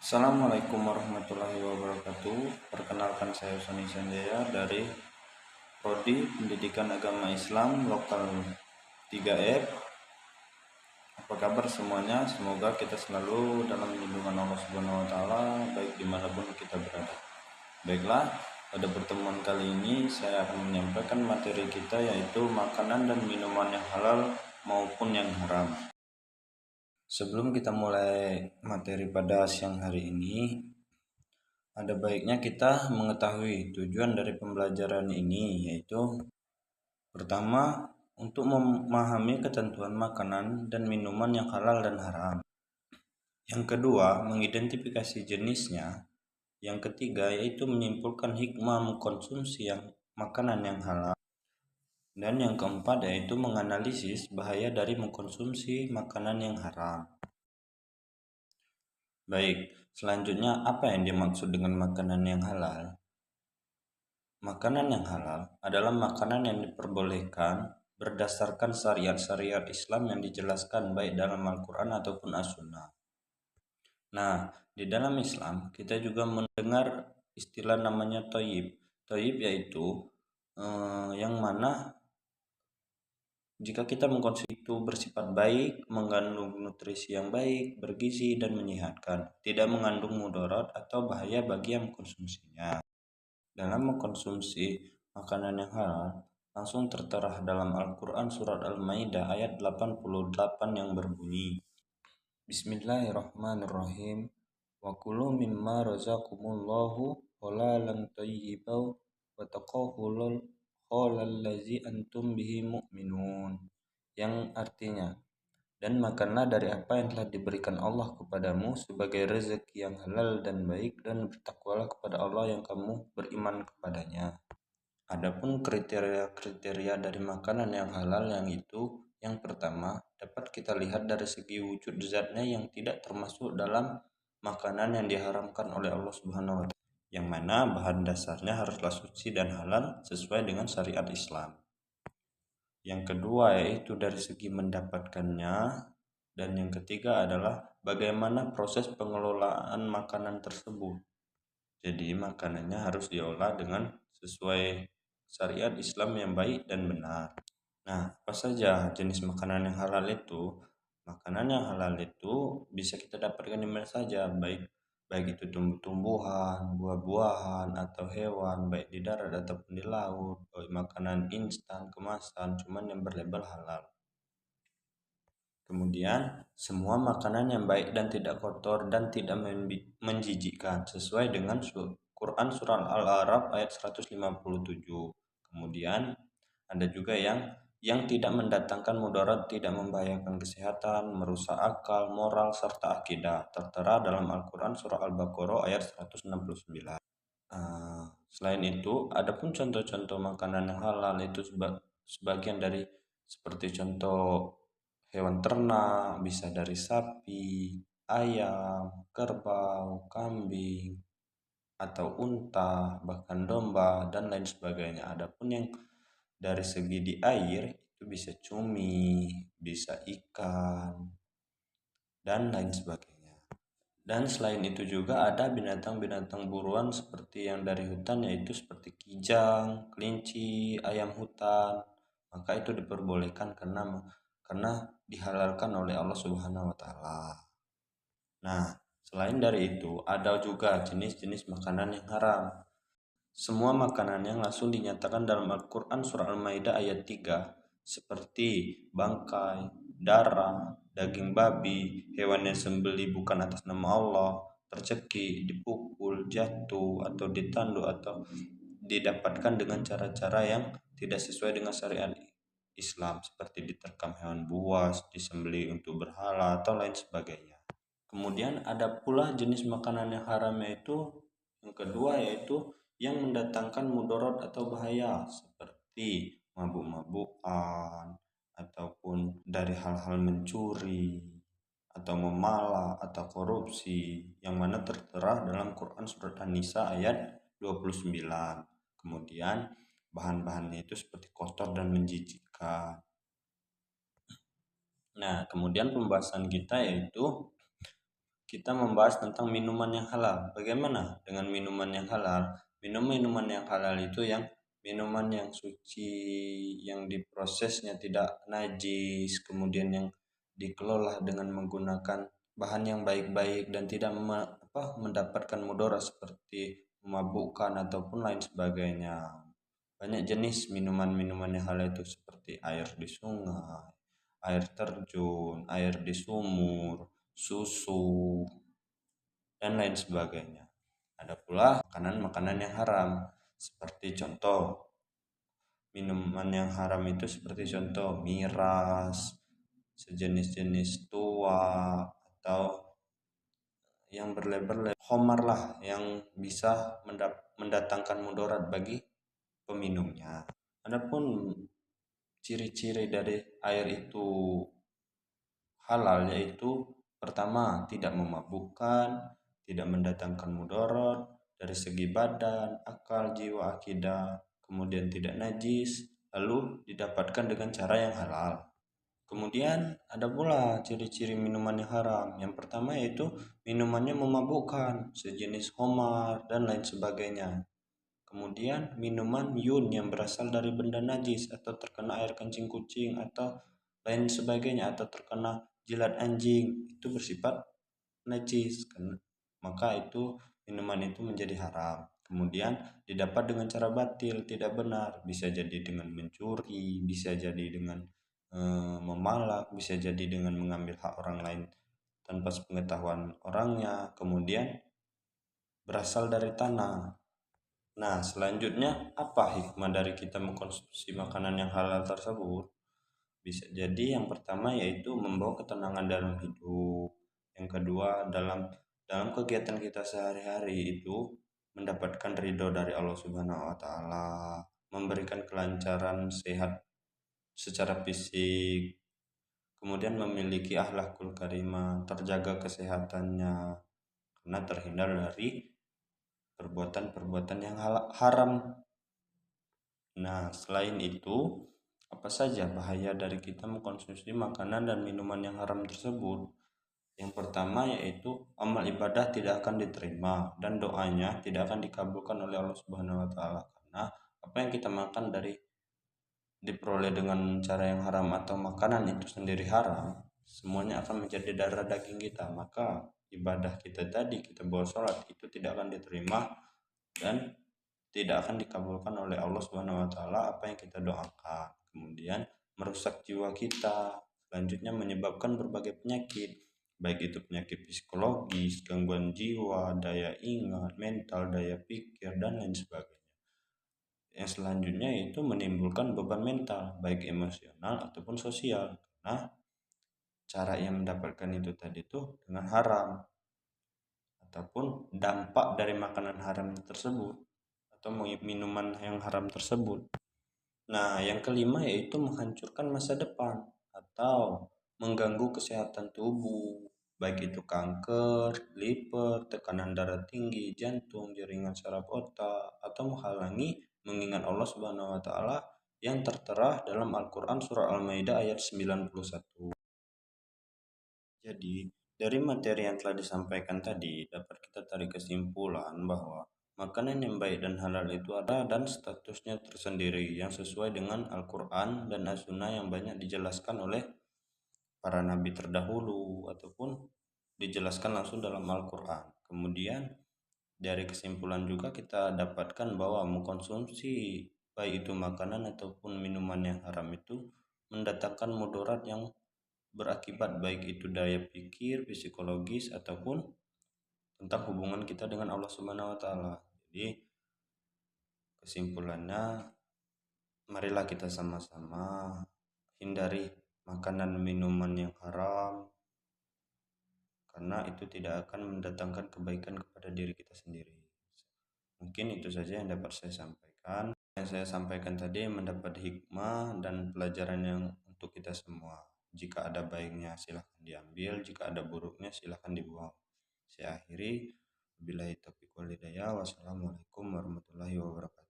Assalamualaikum warahmatullahi wabarakatuh. Perkenalkan, saya Soni Sanjaya dari Prodi Pendidikan Agama Islam Lokal 3F. Apa kabar semuanya? Semoga kita selalu dalam lindungan Allah Subhanahu wa Ta'ala, baik dimanapun kita berada. Baiklah, pada pertemuan kali ini saya akan menyampaikan materi kita, yaitu makanan dan minuman yang halal maupun yang haram. Sebelum kita mulai materi pada siang hari ini, ada baiknya kita mengetahui tujuan dari pembelajaran ini, yaitu pertama, untuk memahami ketentuan makanan dan minuman yang halal dan haram. Yang kedua, mengidentifikasi jenisnya. Yang ketiga, yaitu menyimpulkan hikmah mengkonsumsi makanan yang halal. Dan yang keempat, yaitu menganalisis bahaya dari mengkonsumsi makanan yang haram. Baik, selanjutnya apa yang dimaksud dengan makanan yang halal? Makanan yang halal adalah makanan yang diperbolehkan berdasarkan syariat-syariat Islam yang dijelaskan baik dalam Al-Quran ataupun As-Sunnah. Nah, di dalam Islam kita juga mendengar istilah namanya thayyib. Thayyib yaitu yang mana jika kita mengkonsumsi itu bersifat baik, mengandung nutrisi yang baik, bergizi dan menyehatkan, tidak mengandung mudarat atau bahaya bagi yang mengkonsumsinya. Dalam mengkonsumsi makanan yang halal, langsung tertera dalam Al-Quran surat Al-Maidah ayat 88 yang berbunyi, Bismillahirrahmanirrahim, wa kulu mimma razaqakumullahu halalan thayyiban wa taqawulul khalallazi antum bihi mu'minun, yang artinya, dan makanlah dari apa yang telah diberikan Allah kepadamu sebagai rezeki yang halal dan baik, dan bertakwalah kepada Allah yang kamu beriman kepadanya. Adapun kriteria-kriteria dari makanan yang halal yang pertama, dapat kita lihat dari segi wujud zatnya yang tidak termasuk dalam makanan yang diharamkan oleh Allah Subhanahu wa Ta'ala, yang mana bahan dasarnya haruslah suci dan halal sesuai dengan syariat Islam. Yang kedua yaitu dari segi mendapatkannya, dan yang ketiga adalah bagaimana proses pengelolaan makanan tersebut. Jadi makanannya harus diolah dengan sesuai syariat Islam yang baik dan benar. Nah, apa saja jenis makanan yang halal itu? Makanan yang halal itu bisa kita dapatkan di mana saja, baik itu tumbuh-tumbuhan, buah-buahan, atau hewan, baik di darat ataupun di laut, baik makanan instan, kemasan, cuman yang berlabel halal. Kemudian, semua makanan yang baik dan tidak kotor dan tidak menjijikkan sesuai dengan Quran surah Al-A'raf ayat 157. Kemudian, ada juga yang tidak mendatangkan mudarat, tidak membahayakan kesehatan, merusak akal, moral, serta akidah, tertera dalam Al-Quran surah Al-Baqarah ayat 169. Selain itu, adapun contoh-contoh makanan yang halal itu sebagian dari seperti contoh hewan ternak, bisa dari sapi, ayam, kerbau, kambing, atau unta, bahkan domba, dan lain sebagainya. Adapun yang dari segi di air itu bisa cumi, bisa ikan, dan lain sebagainya. Dan selain itu juga ada binatang-binatang buruan seperti yang dari hutan, yaitu seperti kijang, kelinci, ayam hutan. Maka itu diperbolehkan karena dihalalkan oleh Allah Subhanahu wa Ta'ala. Nah, selain dari itu ada juga jenis-jenis makanan yang haram. Semua makanan yang langsung dinyatakan dalam Al-Quran surah Al-Maidah ayat 3, seperti bangkai, darah, daging babi, hewan yang sembeli bukan atas nama Allah, tercekik, dipukul, jatuh, atau ditanduk, atau didapatkan dengan cara-cara yang tidak sesuai dengan syariat Islam, seperti diterkam hewan buas, disembeli untuk berhala, atau lain sebagainya. Kemudian ada pula jenis makanan yang haram, yaitu yang kedua, yaitu yang mendatangkan mudarat atau bahaya, seperti mabuk-mabukan, ataupun dari hal-hal mencuri, atau memalak, atau korupsi, yang mana tertera dalam Quran surat An-Nisa ayat 29. Kemudian bahan-bahannya itu seperti kotor dan menjijikkan. Nah, kemudian pembahasan kita yaitu kita membahas tentang minuman yang halal. Bagaimana dengan minuman yang halal? Minuman yang halal itu yang minuman yang suci, yang diprosesnya tidak najis, kemudian yang dikelola dengan menggunakan bahan yang baik-baik dan tidak mendapatkan mudarat seperti memabukkan ataupun lain sebagainya. Banyak jenis minuman-minuman yang halal itu seperti air di sungai, air terjun, air di sumur, susu, dan lain sebagainya. Ada pula makanan-makanan yang haram, seperti contoh minuman yang haram itu seperti contoh miras, sejenis-jenis tua, atau yang berlabel khamar lah, yang bisa mendatangkan mudarat bagi peminumnya. Adapun ciri-ciri dari air itu halal yaitu pertama tidak memabukkan, tidak mendatangkan mudarat dari segi badan, akal, jiwa, akidah, kemudian tidak najis, lalu didapatkan dengan cara yang halal. Kemudian ada pula ciri-ciri minuman yang haram. Yang pertama yaitu minumannya memabukkan, sejenis khamar dan lain sebagainya. Kemudian minuman yun yang berasal dari benda najis atau terkena air kencing kucing atau lain sebagainya, atau terkena jilat anjing, itu bersifat najis, maka itu minuman itu menjadi haram. Kemudian didapat dengan cara batil, tidak benar, bisa jadi dengan mencuri, bisa jadi dengan memalak, bisa jadi dengan mengambil hak orang lain tanpa sepengetahuan orangnya, kemudian berasal dari tanah. Nah, selanjutnya apa hikmah dari kita mengkonsumsi makanan yang halal tersebut? Bisa jadi yang pertama yaitu membawa ketenangan dalam hidup. Yang kedua, dalam dalam kegiatan kita sehari-hari itu mendapatkan ridho dari Allah Subhanahu wa taala, memberikan kelancaran sehat secara fisik, kemudian memiliki akhlakul karimah, terjaga kesehatannya karena terhindar dari perbuatan-perbuatan yang haram. Nah, selain itu, apa saja bahaya dari kita mengkonsumsi makanan dan minuman yang haram tersebut? Yang pertama yaitu amal ibadah tidak akan diterima dan doanya tidak akan dikabulkan oleh Allah Subhanahu wa taala, karena apa yang kita makan dari diperoleh dengan cara yang haram atau makanan itu sendiri haram, semuanya akan menjadi darah daging kita, maka ibadah kita tadi, kita bawa sholat itu tidak akan diterima dan tidak akan dikabulkan oleh Allah Subhanahu wa taala apa yang kita doakan. Kemudian merusak jiwa kita, selanjutnya menyebabkan berbagai penyakit, baik itu penyakit psikologis, gangguan jiwa, daya ingat, mental, daya pikir, dan lain sebagainya. Yang selanjutnya itu menimbulkan beban mental, baik emosional ataupun sosial, karena cara yang mendapatkan itu tadi itu dengan haram ataupun dampak dari makanan haram tersebut atau minuman yang haram tersebut. Nah, yang kelima yaitu menghancurkan masa depan atau mengganggu kesehatan tubuh, baik itu kanker, liver, tekanan darah tinggi, jantung, jaringan saraf otak, atau menghalangi mengingat Allah Subhanahu wa taala yang tertera dalam Al-Qur'an surah Al-Maidah ayat 91. Jadi, dari materi yang telah disampaikan tadi, dapat kita tarik kesimpulan bahwa makanan yang baik dan halal itu ada dan statusnya tersendiri yang sesuai dengan Al-Quran dan As-Sunnah yang banyak dijelaskan oleh para nabi terdahulu ataupun dijelaskan langsung dalam Al-Quran. Kemudian dari kesimpulan juga kita dapatkan bahwa mengkonsumsi baik itu makanan ataupun minuman yang haram itu mendatangkan mudarat yang berakibat baik itu daya pikir, psikologis ataupun tentang hubungan kita dengan Allah Subhanahu wa taala. Jadi kesimpulannya, marilah kita sama-sama hindari makanan minuman yang haram karena itu tidak akan mendatangkan kebaikan kepada diri kita sendiri. Mungkin itu saja yang dapat saya sampaikan. Yang saya sampaikan tadi mendapat hikmah dan pelajaran yang untuk kita semua. Jika ada baiknya silahkan diambil, jika ada buruknya silahkan dibuang. Saya akhiri, wabillahi taufiq wal hidayah. Wassalamualaikum warahmatullahi wabarakatuh.